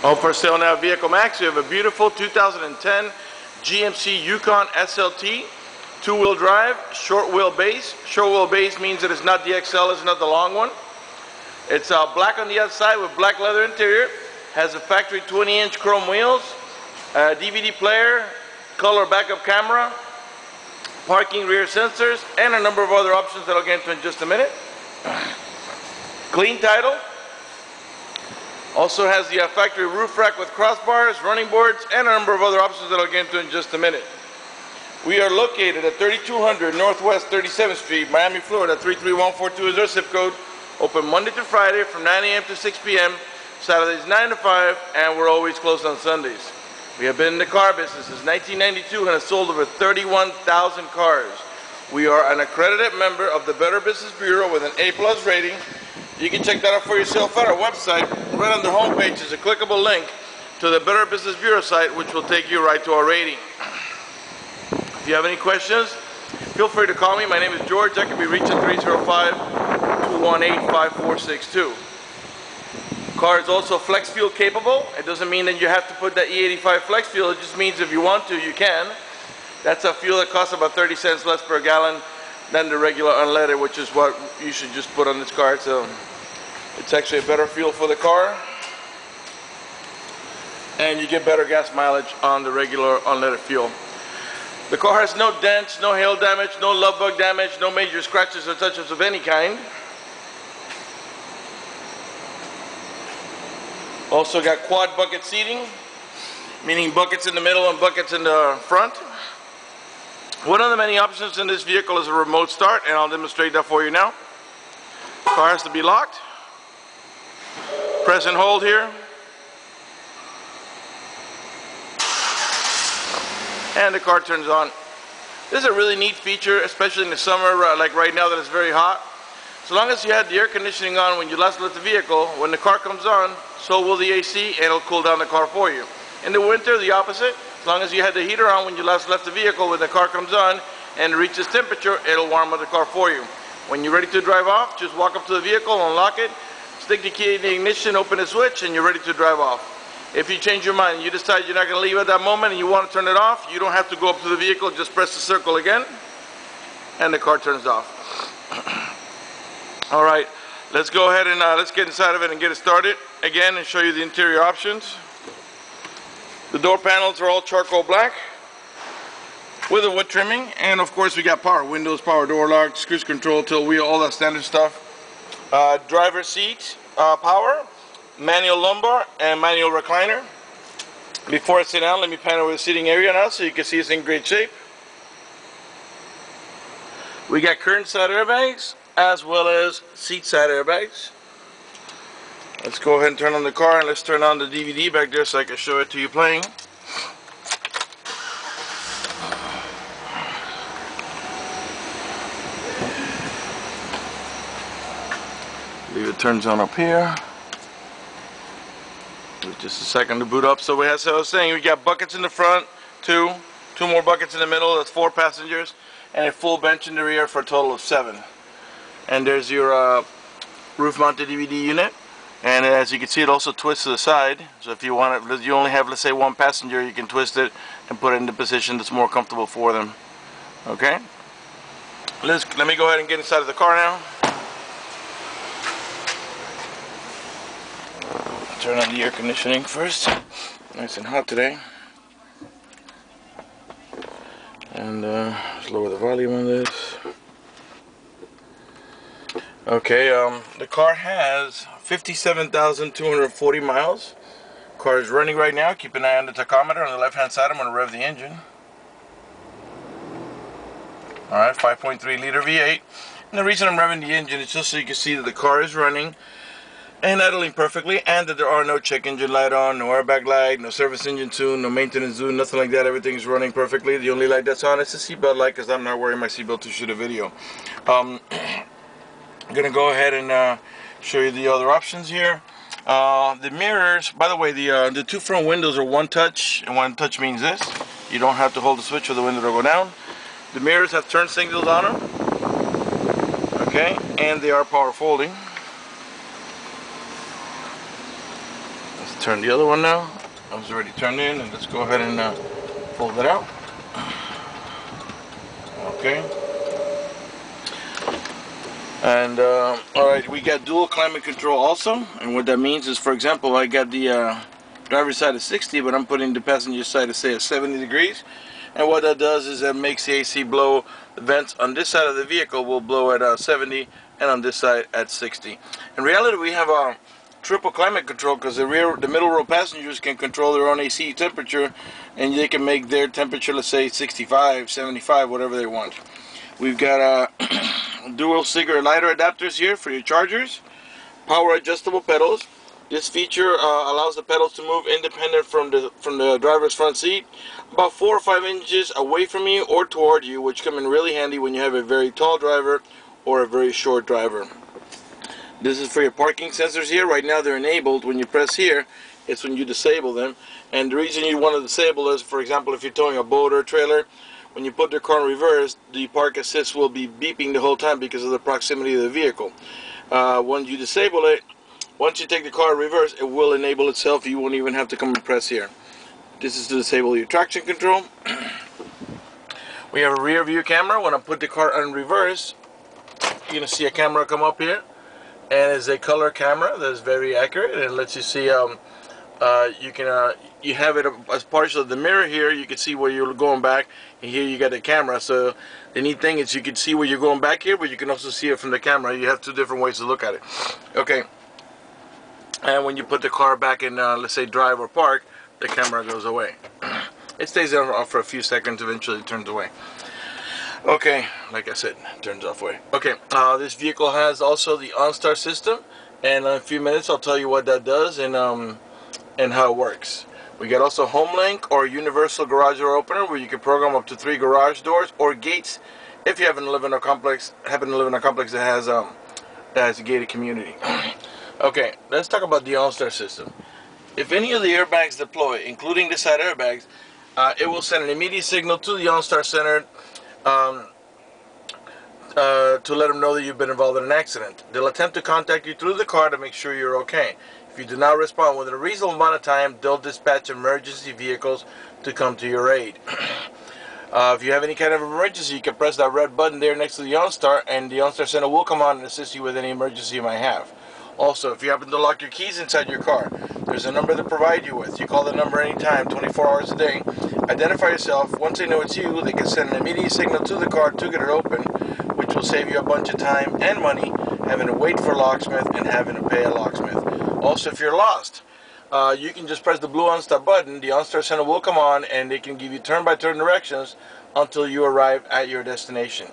Home for sale now, Vehiclemax. We have a beautiful 2010 GMC Yukon SLT, two-wheel drive, short wheelbase. Short wheelbase means that it's not the XL, it's not the long one. It's black on the outside with black leather interior. Has a factory 20-inch chrome wheels, a DVD player, color backup camera, parking rear sensors, and a number of other options that I'll get into in just a minute. Clean title. Also has the factory roof rack with crossbars, running boards, and a number of other options that I'll get into in just a minute. We are located at 3200 Northwest 37th Street, Miami, Florida. 33142 is our zip code. Open Monday to Friday from 9 a.m. to 6 p.m. Saturdays 9 to 5, and we're always closed on Sundays. We have been in the car business since 1992 and have sold over 31,000 cars. We are an accredited member of the Better Business Bureau with an A+ rating. You can check that out for yourself at our website. Right on the homepage is a clickable link to the Better Business Bureau site, which will take you right to our rating. If you have any questions, feel free to call me. My name is George. I can be reached at 305-218-5462. Car is also flex fuel capable. It doesn't mean that you have to put that E85 flex fuel. It just means if you want to, you can. That's a fuel that costs about 30 cents less per gallon than the regular unleaded, which is what you should just put on this car. So it's actually a better fuel for the car, and you get better gas mileage on the regular unleaded fuel. The car has no dents, no hail damage, no love bug damage, no major scratches or touches of any kind. Also got quad bucket seating, meaning buckets in the middle and buckets in the front. One of the many options in this vehicle is a remote start, and I'll demonstrate that for you now. Car has to be locked. Press and hold here. And the car turns on. This is a really neat feature, especially in the summer, like right now that it's very hot. So long as you had the air conditioning on when you last left the vehicle, when the car comes on, so will the AC, and it'll cool down the car for you. In the winter, the opposite. As long as you had the heater on when you last left the vehicle, when the car comes on and reaches temperature, it'll warm up the car for you. When you're ready to drive off, just walk up to the vehicle, unlock it, stick the key in the ignition, open the switch, and you're ready to drive off. If you change your mind and you decide you're not going to leave at that moment and you want to turn it off, you don't have to go up to the vehicle, just press the circle again, and the car turns off. Alright, let's go ahead and let's get inside of it and get it started again and show you the interior options. The door panels are all charcoal black with a wood trimming, and of course we got power windows, power door locks, cruise control, tilt wheel, all that standard stuff. Driver seat power, manual lumbar, and manual recliner. Before I sit down, let me pan over the seating area now so you can see it's in great shape. We got curtain side airbags as well as seat side airbags. Let's go ahead and turn on the car, and let's turn on the DVD back there so I can show it to you playing. Leave it turns on up here. Give just a second to boot up. So as I was saying, we got buckets in the front, two more buckets in the middle. That's 4 passengers, and a full bench in the rear for a total of 7. And there's your roof-mounted DVD unit. And as you can see, it also twists to the side. So if you want it, you only have, let's say, 1 passenger, you can twist it and put it in the position that's more comfortable for them. Okay? Let me go ahead and get inside of the car now. Turn on the air conditioning first. Nice and hot today. And let's lower the volume on this. Okay, the car has 57,240 miles. Car is running right now. Keep an eye on the tachometer on the left hand side. I'm going to rev the engine. Alright, 5.3 liter V8. And the reason I'm revving the engine is just so you can see that the car is running and idling perfectly, and that there are no check engine light on, no airbag light, no service engine tune, no maintenance tune, nothing like that. Everything's running perfectly. The only light that's on is the seatbelt light, because I'm not wearing my seatbelt to shoot a video. I'm gonna go ahead and show you the other options here. The mirrors, by the way, the 2 front windows are one touch, and one touch means this: you don't have to hold the switch for the window to go down. The mirrors have turn signals on them, okay, and they are power folding. turn the other one now. It was already turned in, and let's go ahead and fold it out. Okay. And alright, we got dual climate control also, and what that means is, for example, I got the driver's side at 60, but I'm putting the passenger side to say at 70 degrees. And what that does is it makes the AC blow. The vents on this side of the vehicle will blow at 70, and on this side at 60. In reality, we have a triple climate control because the middle row passengers can control their own AC temperature, and they can make their temperature, let's say 65, 75, whatever they want. We've got dual cigarette lighter adapters here for your chargers, power adjustable pedals. This feature allows the pedals to move independent from the driver's front seat, about 4 or 5 inches away from you or toward you, which come in really handy when you have a very tall driver or a very short driver. This is for your parking sensors here. Right now they're enabled. When you press here, it's when you disable them. And the reason you want to disable is, for example, if you're towing a boat or a trailer, when you put the car in reverse, the park assist will be beeping the whole time because of the proximity of the vehicle. When you disable it, once you take the car in reverse, it will enable itself. You won't even have to come and press here. This is to disable your traction control. We have a rear view camera. When I put the car in reverse, you're going to see a camera come up here. And it's a color camera that's very accurate, and it lets you see, you have it as partial of the mirror here. You can see where you're going back, and here you got the camera. So the neat thing is you can see where you're going back here, but you can also see it from the camera. You have 2 different ways to look at it. Okay. And when you put the car back in, let's say drive or park, the camera goes away. It stays on for a few seconds, eventually it turns away. Okay, like I said, turns off way. Okay, this vehicle has also the OnStar system, and in a few minutes I'll tell you what that does and how it works. We got also HomeLink or Universal Garage Door Opener, where you can program up to 3 garage doors or gates if you happen to live in a complex that has a gated community. Okay, let's talk about the OnStar system. If any of the airbags deploy, including the side airbags, it will send an immediate signal to the OnStar center to let them know that you've been involved in an accident. They'll attempt to contact you through the car to make sure you're okay. If you do not respond within a reasonable amount of time, they'll dispatch emergency vehicles to come to your aid. If you have any kind of emergency, you can press that red button there next to the OnStar, and the OnStar center will come on and assist you with any emergency you might have. Also, if you happen to lock your keys inside your car, there's a number to provide you with. You call the number anytime, 24 hours a day. Identify yourself. Once they know it's you, they can send an immediate signal to the car to get it open, which will save you a bunch of time and money having to wait for a locksmith and having to pay a locksmith. Also, if you're lost, you can just press the blue OnStar button. The OnStar center will come on, and they can give you turn-by-turn directions until you arrive at your destination.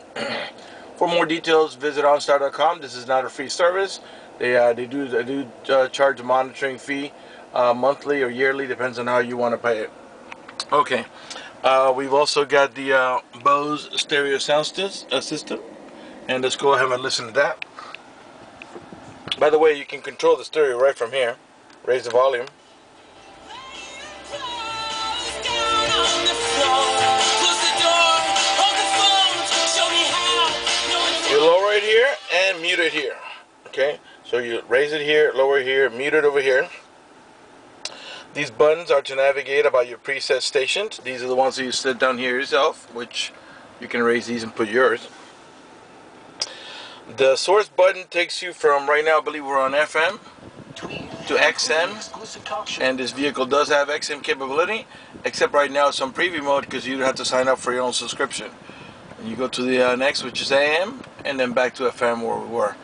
For more details, visit OnStar.com. This is not a free service. They do charge a monitoring fee monthly or yearly, depends on how you want to pay it. Okay, we've also got the Bose stereo sound system, and let's go ahead and listen to that. By the way, you can control the stereo right from here. Raise the volume. You lower it here and mute it here. Okay, so you raise it here, lower here, mute it over here. These buttons are to navigate about your preset stations. These are the ones that you set down here yourself, which you can raise these and put yours. The source button takes you from, right now I believe we're on FM to XM, and this vehicle does have XM capability, except right now it's on preview mode because you have to sign up for your own subscription. And you go to the next, which is AM, and then back to FM where we were.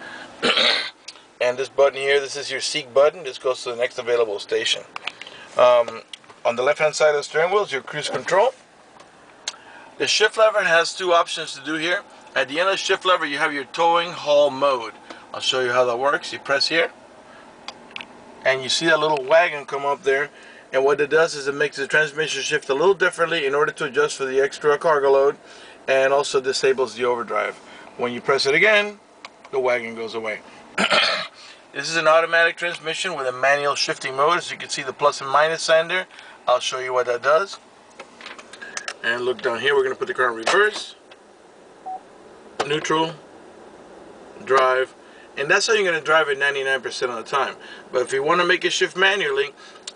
And this button here, this is your seek button. This goes to the next available station. On the left hand side of the steering wheel is your cruise control. The shift lever has 2 options to do here. At the end of the shift lever you have your towing haul mode. I'll show you how that works. You press here and you see that little wagon come up there, and what it does is it makes the transmission shift a little differently in order to adjust for the extra cargo load, and also disables the overdrive. When you press it again, the wagon goes away. This is an automatic transmission with a manual shifting mode. As you can see the plus and minus sign there. I'll show you what that does. And look down here, we're going to put the car in reverse, neutral, drive, and that's how you're going to drive it 99% of the time. But if you want to make it shift manually,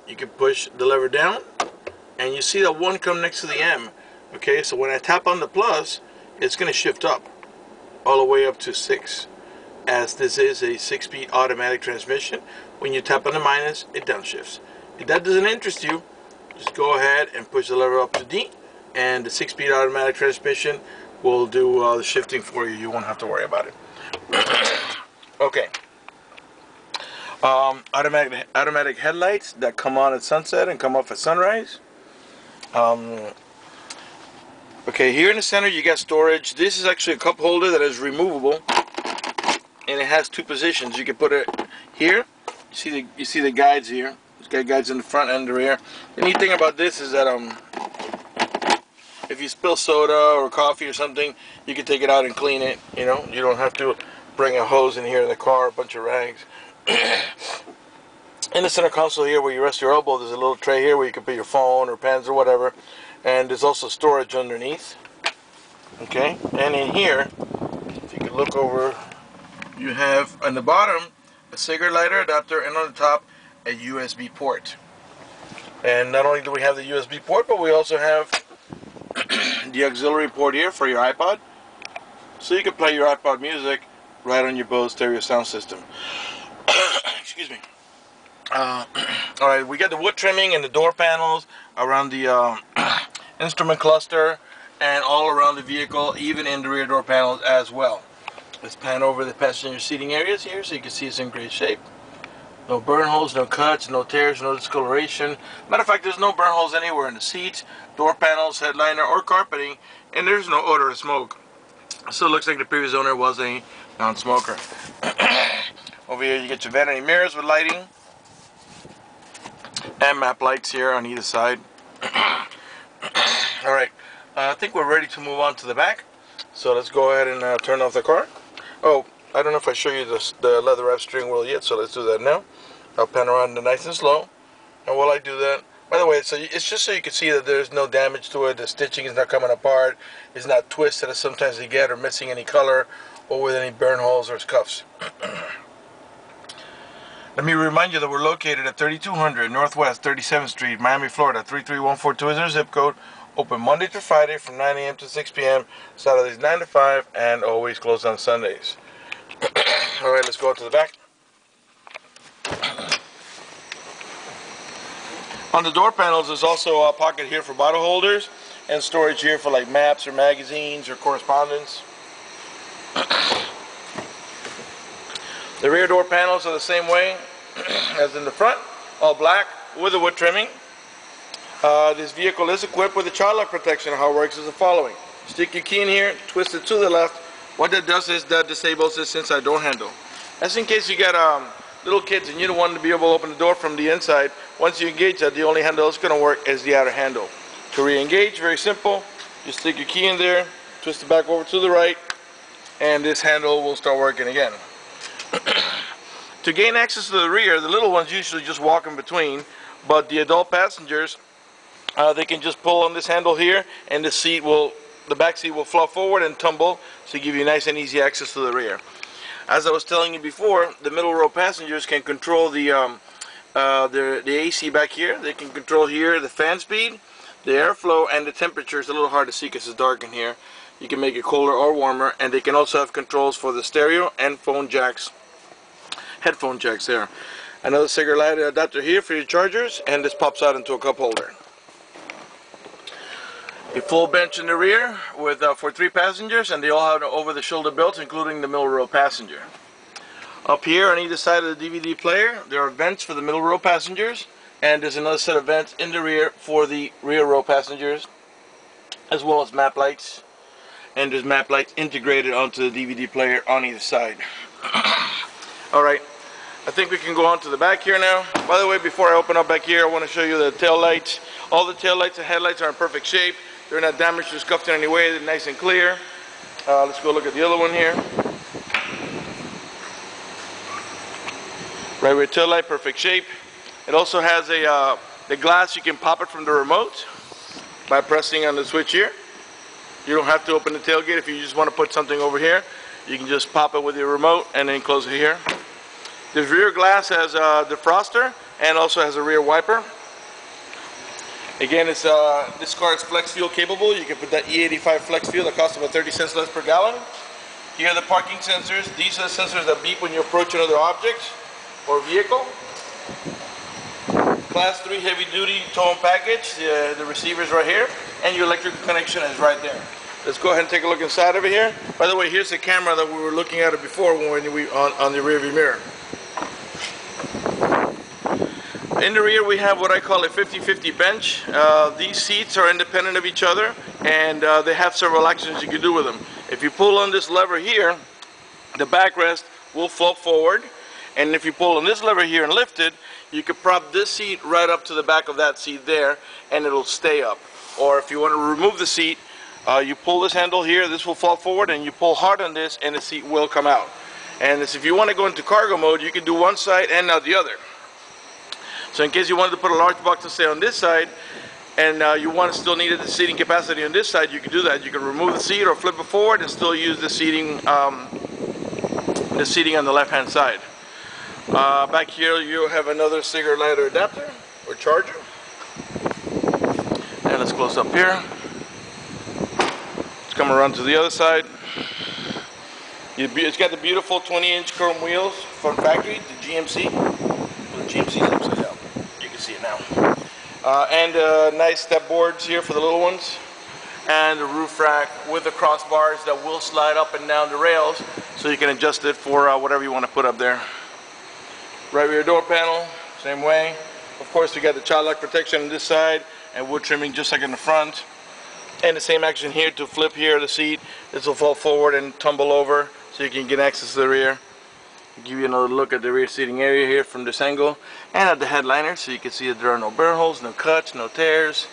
you can push the lever down, and you see that 1 come next to the M. Okay, so when I tap on the plus, it's going to shift up all the way up to 6, as this is a 6-speed automatic transmission. When you tap on the minus, it downshifts. If that doesn't interest you, just go ahead and push the lever up to D, and the 6-speed automatic transmission will do the shifting for you. You won't have to worry about it. Okay. Automatic headlights that come on at sunset and come off at sunrise. Okay, here in the center you got storage. This is actually a cup holder that is removable, and it has 2 positions. You can put it here. You see the guides here. It's got guides in the front and the rear. The neat thing about this is that if you spill soda or coffee or something, you can take it out and clean it. You know, you don't have to bring a hose in here in the car, a bunch of rags. In the center console here where you rest your elbow, there's a little tray here where you can put your phone or pens or whatever, and there's also storage underneath. Okay, and in here, if you can look over, you have on the bottom a cigarette lighter adapter, and on the top a USB port. And not only do we have the USB port, but we also have the auxiliary port here for your iPod, so you can play your iPod music right on your Bose stereo sound system. Excuse me. Alright, we got the wood trimming and the door panels around the instrument cluster and all around the vehicle, even in the rear door panels as well. Let's pan over the passenger seating areas here so you can see it's in great shape. No burn holes, no cuts, no tears, no discoloration. Matter of fact, there's no burn holes anywhere in the seats, door panels, headliner, or carpeting, and there's no odor of smoke. So it looks like the previous owner was a non-smoker. Over here you get your vanity mirrors with lighting and map lights here on either side. Alright, I think we're ready to move on to the back. So let's go ahead and turn off the car. Oh, I don't know if I show you the leather wrap steering wheel yet, so let's do that now. I'll pan around nice and slow. And while I do that, by the way, so it's just so you can see that there's no damage to it. The stitching is not coming apart. It's not twisted as sometimes they get, or missing any color, or with any burn holes or scuffs. Let me remind you that we're located at 3200 Northwest 37th Street, Miami, Florida. 33142 is our zip code. Open Monday through Friday from 9 a.m. to 6 p.m. Saturdays 9 to 5, and always closed on Sundays. Alright, let's go out to the back. On the door panels, there's also a pocket here for bottle holders, and storage here for like maps or magazines or correspondence. The rear door panels are the same way as in the front, all black with a wood trimming. This vehicle is equipped with a child lock protection. How it works is the following. Stick your key in here, twist it to the left. What that does is that disables this inside door handle. That's in case you got little kids and you don't want them to be able to open the door from the inside. Once you engage that, the only handle that's going to work is the outer handle. To re-engage, very simple. Just stick your key in there, twist it back over to the right, and this handle will start working again. To gain access to the rear, the little ones usually just walk in between, but the adult passengers, they can just pull on this handle here, and the back seat will flop forward and tumble, so give you nice and easy access to the rear. As I was telling you before, the middle row passengers can control the AC back here. They can control here the fan speed, the airflow, and the temperature. Is a little hard to see because it's dark in here. You can make it colder or warmer, and they can also have controls for the stereo and phone jacks, headphone jacks there. Another cigarette lighter adapter here for your chargers, and this pops out into a cup holder. A full bench in the rear with for 3 passengers, and they all have over-the-shoulder belts, including the middle row passenger. Up here on either side of the DVD player, there are vents for the middle row passengers, and there's another set of vents in the rear for the rear row passengers, as well as map lights. And there's map lights integrated onto the DVD player on either side. Alright, I think we can go on to the back here now. By the way, before I open up back here, I want to show you the tail lights. All the tail lights and headlights are in perfect shape. They're not damaged or scuffed in any way. They're nice and clear. Let's go look at the other one here. Right rear tail light, perfect shape. It also has the glass. You can pop it from the remote by pressing on the switch here. You don't have to open the tailgate if you just want to put something over here. You can just pop it with your remote and then close it here. The rear glass has a defroster and also has a rear wiper. Again, it's this car is flex fuel capable. You can put that E85 flex fuel that costs about 30 cents less per gallon. Here are the parking sensors. These are the sensors that beep when you approach another object or vehicle. Class 3 heavy duty towing package. The receiver's right here, and your electrical connection is right there. Let's go ahead and take a look inside over here. By the way, here's the camera that we were looking at it before when we on the rear view mirror. In the rear we have what I call a 50-50 bench. These seats are independent of each other, and they have several actions you can do with them. If you pull on this lever here, the backrest will float forward, and if you pull on this lever here and lift it, you can prop this seat right up to the back of that seat there, and it'll stay up. Or if you want to remove the seat, you pull this handle here, this will fall forward, and you pull hard on this and the seat will come out. And this, if you want to go into cargo mode, you can do one side and not the other. So in case you wanted to put a large box to stay on this side, and you want to still needed the seating capacity on this side, you can do that. You can remove the seat or flip it forward and still use the seating on the left hand side. Back here you have another cigarette lighter adapter or charger. And let's close up here. Let's come around to the other side. It's got the beautiful 20-inch chrome wheels from factory, the GMC. Well, the GMC is upside down. You can see it now. And nice step boards here for the little ones. And the roof rack with the crossbars that will slide up and down the rails, so you can adjust it for whatever you want to put up there. Right rear door panel, same way. Of course, we got the child lock protection on this side and wood trimming just like in the front. And the same action here to flip here the seat. This will fall forward and tumble over so you can get access to the rear. Give you another look at the rear seating area here from this angle, and at the headliner so you can see that there are no burn holes, no cuts, no tears,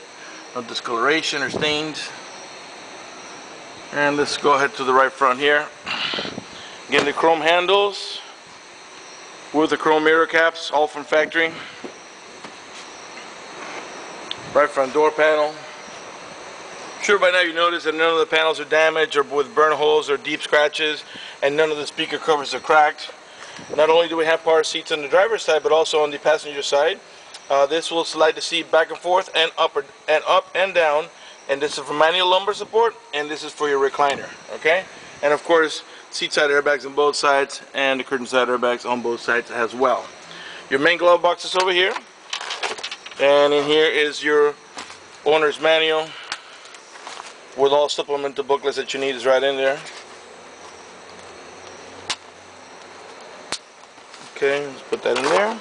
no discoloration or stains. And let's go ahead to the right front here. Again, the chrome handles with the chrome mirror caps, all from factory. Right front door panel. Sure, by now you notice that none of the panels are damaged or with burn holes or deep scratches, and none of the speaker covers are cracked. Not only do we have power seats on the driver's side, but also on the passenger side. This will slide the seat back and forth and up and down, and this is for manual lumbar support, and this is for your recliner. Okay, and of course seat side airbags on both sides, and the curtain side airbags on both sides as well. Your main glove box is over here, and in here is your owner's manual with all supplemental booklets that you need is right in there. Okay, let's put that in there.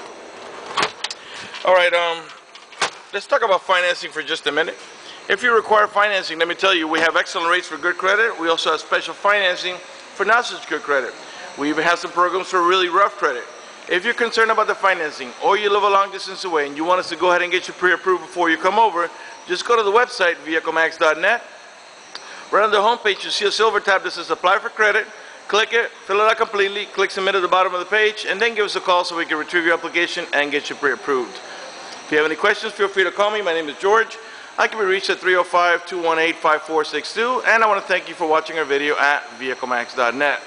Alright, let's talk about financing for just a minute. If you require financing, let me tell you, we have excellent rates for good credit. We also have special financing for not such good credit. We even have some programs for really rough credit. If you're concerned about the financing, or you live a long distance away and you want us to go ahead and get you pre-approved before you come over, just go to the website, Vehiclemax.net. Right on the homepage, you see a silver tab that says Apply for Credit. Click it, fill it out completely, click Submit at the bottom of the page, and then give us a call so we can retrieve your application and get you pre-approved. If you have any questions, feel free to call me. My name is George. I can be reached at 305-218-5462, and I want to thank you for watching our video at Vehiclemax.net.